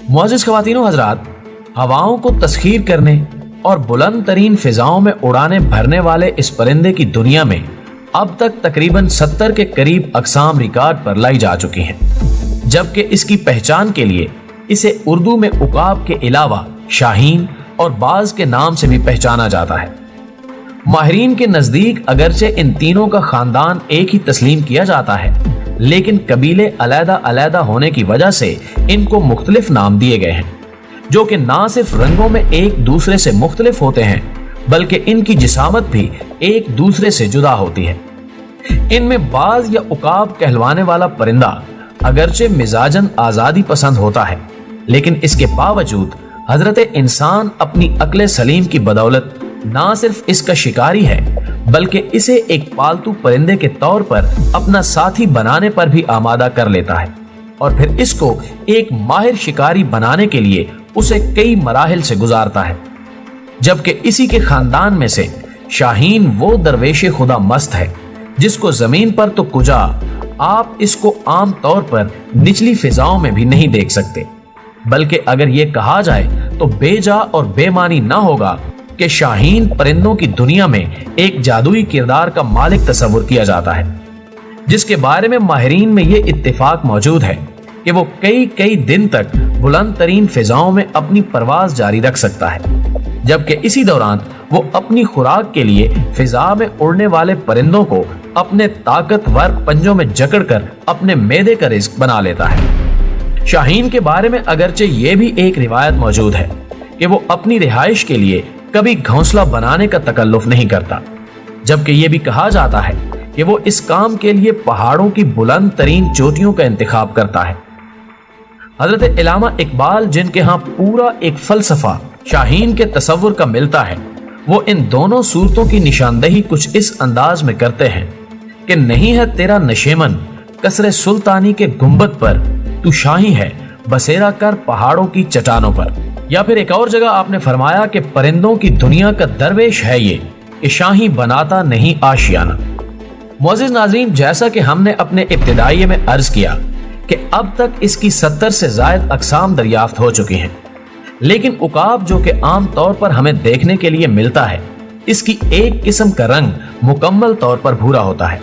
मुअज़्ज़िज़ ख़वातीन व हज़रात, हवाओं को तस्ख़ीर करने और बुलंद तरीन फिजाओं में उड़ाने भरने वाले इस परिंदे की दुनिया में अब तक तकरीबन 70 के करीब अक़साम रिकॉर्ड पर लाई जा चुकी हैं, जबकि इसकी पहचान के लिए इसे उर्दू में उकाब के अलावा शाहीन और बाज के नाम से भी पहचाना जाता है। माहिरीन के नज़दीक अगरचे इन तीनों का ख़ानदान एक ही तस्लीम किया जाता है, लेकिन कबीले अलहदा अलहदा होने की वजह से इनको मुख्तलिफ नाम दिए गए हैं, जो कि ना सिर्फ रंगों में एक दूसरे से मुख्तलिफ होते हैं, बल्कि इनकी जिसामत भी एक दूसरे से जुदा होती है। इनमें बाज या उकाब कहलवाने वाला परिंदा अगरचे मिजाजन आज़ादी पसंद होता है, लेकिन इसके बावजूद हजरत इंसान अपनी अक्ल सलीम की बदौलत ना सिर्फ इसका शिकारी है, बल्कि इसे एक पालतू परिंदे के तौर पर अपना साथी बनाने पर भी आमादा कर लेता है और फिर इसको एक माहिर शिकारी बनाने के लिए उसे कई मराहिल से गुजारता है। जबकि इसी के खानदान में से शाहीन वो दरवेश खुदा मस्त है जिसको जमीन पर तो कुजा, आप इसको आम तौर पर निचली फिजाओं में भी नहीं देख सकते, बल्कि अगर ये कहा जाए तो बेजा और बेमानी ना होगा कि शाहीन परिंदों की दुनिया में एक जादुई किरदार का मालिक तस्वुर किया जाता है, जिसके बारे में माहिरीन में ये इत्तेफाक मौजूद है कि वो कई दिन तक बुलंद तरीन फिजाओं में अपनी परवाज जारी रख सकता है, जबकि इसी दौरान वो अपनी खुराक के लिए फिजा में उड़ने वाले परिंदों को अपने ताकतवर पंजों में जकड़कर अपने मैदे का रिज़्क बना लेता है। शाहीन के बारे में अगरचे ये भी एक रिवायत मौजूद है कि वो अपनी रिहाइश के लिए कभी घोंसला बनाने का तकल्लुफ नहीं करता, जबकि ये भी कहा जाता है कि वो इस काम के लिए पहाड़ों की बुलंद तरीन चोटियों का इंतखाब करता है। हजरत इल्लामा इकबाल, जिनके यहाँ पूरा एक फलसफा शाहीन के तस्वुर का मिलता है, वो इन दोनों सूरतों की निशानदही कुछ इस अंदाज में करते हैं कि नहीं है तेरा नशेमन कसरे सुल्तानी के गुंबद पर, तू शाही है बसेरा कर पहाड़ों की चट्टानों पर। या फिर एक और जगह आपने फरमाया कि परिंदों की दुनिया का दरवेश है ये कि शाही बनाता नहीं आशियाना। मुअज़्ज़िज़ नाज़रीन, जैसा कि हमने अपने इब्तिदाइये में अर्ज किया कि अब तक इसकी 70 से ज़ायद अक़साम दरियाफ्त हो चुकी हैं, लेकिन उकाब जो कि आम तौर पर हमें देखने के लिए मिलता है, इसकी एक किस्म का रंग मुकम्मल तौर पर भूरा होता है,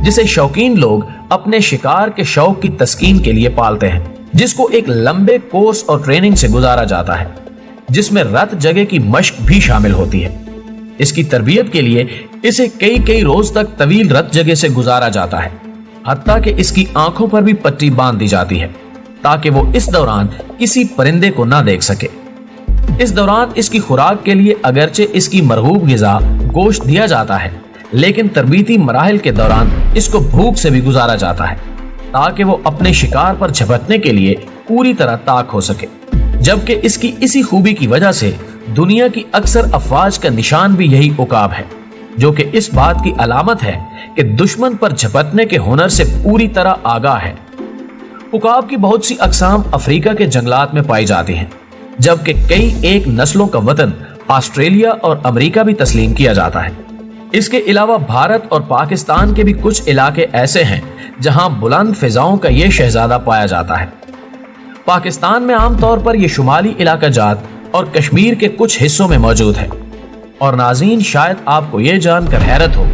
जिसे शौकीन लोग अपने शिकार के शौक की तस्कीन के लिए पालते हैं, जिसको एक लंबे कोर्स और ट्रेनिंग से गुजारा जाता है, जिसमें रत जगह की मश्क भी शामिल होती है। इसकी तरबियत के लिए इसे कई रोज तक तवील रत जगह से गुजारा जाता है, हत्ता कि इसकी आंखों पर भी पट्टी बांध दी जाती है ताकि वो इस दौरान किसी परिंदे को ना देख सके। इस दौरान इसकी खुराक के लिए अगरचे इसकी मरगूब गिज़ा गोश्त दिया जाता है, लेकिन तरबीती मराहिल के दौरान इसको भूख से भी गुजारा जाता है ताकि वो अपने शिकार पर झपटने के लिए पूरी तरह ताक हो सके। जबकि इसकी इसी खूबी की वजह से दुनिया की अक्सर अफवाज का निशान भी यही उकाब है, जो कि इस बात की अलामत है कि दुश्मन पर झपटने के हुनर से पूरी तरह आगाह है। उकाब की बहुत सी अकसाम अफ्रीका के जंगलात में पाई जाती हैं, जबकि कई एक नस्लों का वतन ऑस्ट्रेलिया और अमेरिका भी तस्लीम किया जाता है। इसके अलावा भारत और पाकिस्तान के भी कुछ इलाके ऐसे हैं जहां बुलंद फिजाओं का ये शहजादा पाया जाता है। पाकिस्तान में आमतौर पर यह शुमाली इलाका जात और कश्मीर के कुछ हिस्सों में मौजूद है। और नाज़रीन, शायद आपको यह जानकर हैरत हो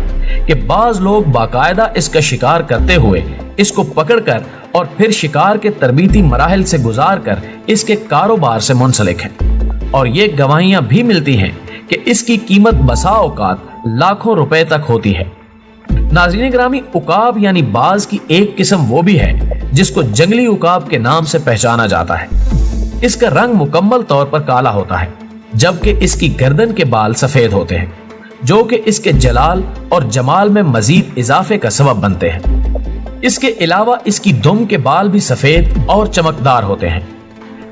कि बाज लोग बाकायदा इसका शिकार करते हुए इसको पकड़कर और फिर शिकार के तरबीती मराहिल से गुजार कर इसके कारोबार से मुंसलिक हैं, और ये गवाहियां भी मिलती हैं कि इसकी कीमत बसा औकात लाखों रुपए तक होती है। नाज़रीन ग्रामी, उकाब यानी बाज की एक किस्म वो भी है जिसको जंगली उकाब के नाम से पहचाना जाता है। इसका रंग मुकम्मल तौर पर काला होता है, जबकि इसकी गर्दन के बाल सफेद होते हैं, जो कि इसके जलाल और जमाल में मजीद इजाफे का सबब बनते हैं। इसके अलावा इसकी दुम के बाल भी सफेद और चमकदार होते हैं।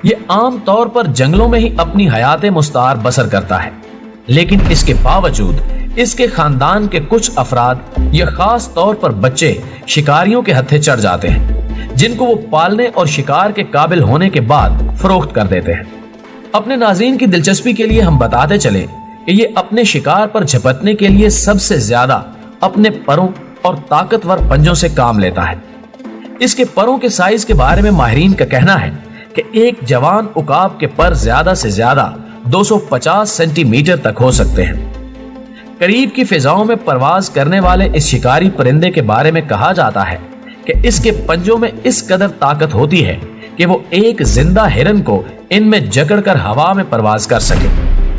ये आम तौर पर जंगलों में ही अपनी हयात मुस्तार बसर करता है, लेकिन इसके बावजूद इसके खानदान के कुछ अफराद या खास तौर पर बच्चे शिकारियों के हत्थे चढ़ जाते हैं, जिनको वो पालने और शिकार के काबिल होने के बाद फरोख्त कर देते हैं। अपने नाज़रीन की दिलचस्पी के लिए हम बताते चले कि ये अपने शिकार पर झपटने के लिए सबसे ज्यादा अपने परों और ताकतवर पंजों से काम लेता है। इसके परों के साइज के बारे में माहिरीन का कहना है कि کہ ایک جوان عقاب کے پر زیادہ سے زیادہ 250 سینٹی میٹر تک ہو سکتے ہیں۔ قریب کی فضاؤں میں پرواز کرنے والے اس شکاری پرندے کے بارے میں کہا جاتا ہے کہ اس کے پنجوں میں اس قدر طاقت ہوتی ہے کہ وہ ایک زندہ ہرن کو ان میں جکڑ کر ہوا میں پرواز کر سکے۔